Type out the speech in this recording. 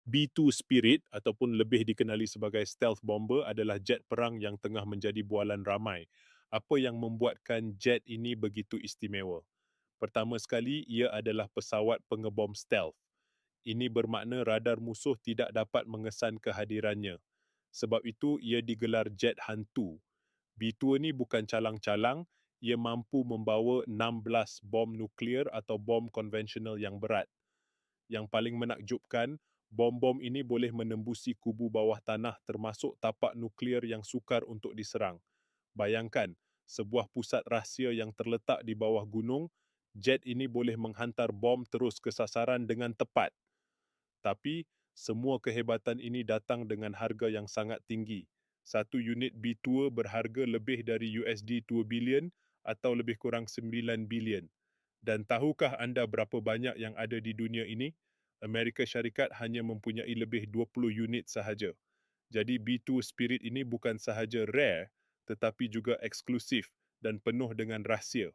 B-2 Spirit ataupun lebih dikenali sebagai stealth bomber adalah jet perang yang tengah menjadi bualan ramai. Apa yang membuatkan jet ini begitu istimewa? Pertama sekali, ia adalah pesawat pengebom stealth. Ini bermakna radar musuh tidak dapat mengesan kehadirannya. Sebab itu, ia digelar jet hantu. B-2 ni bukan calang-calang, ia mampu membawa 16 bom nuklear atau bom konvensional yang berat. Yang paling menakjubkan, bom-bom ini boleh menembusi kubu bawah tanah termasuk tapak nuklear yang sukar untuk diserang. Bayangkan, sebuah pusat rahsia yang terletak di bawah gunung, jet ini boleh menghantar bom terus ke sasaran dengan tepat. Tapi, semua kehebatan ini datang dengan harga yang sangat tinggi. Satu unit B2 berharga lebih dari USD 2 bilion atau lebih kurang 9 bilion. Dan tahukah anda berapa banyak yang ada di dunia ini? Amerika Syarikat hanya mempunyai lebih 20 unit sahaja. Jadi B2 Spirit ini bukan sahaja rare tetapi juga eksklusif dan penuh dengan rahsia.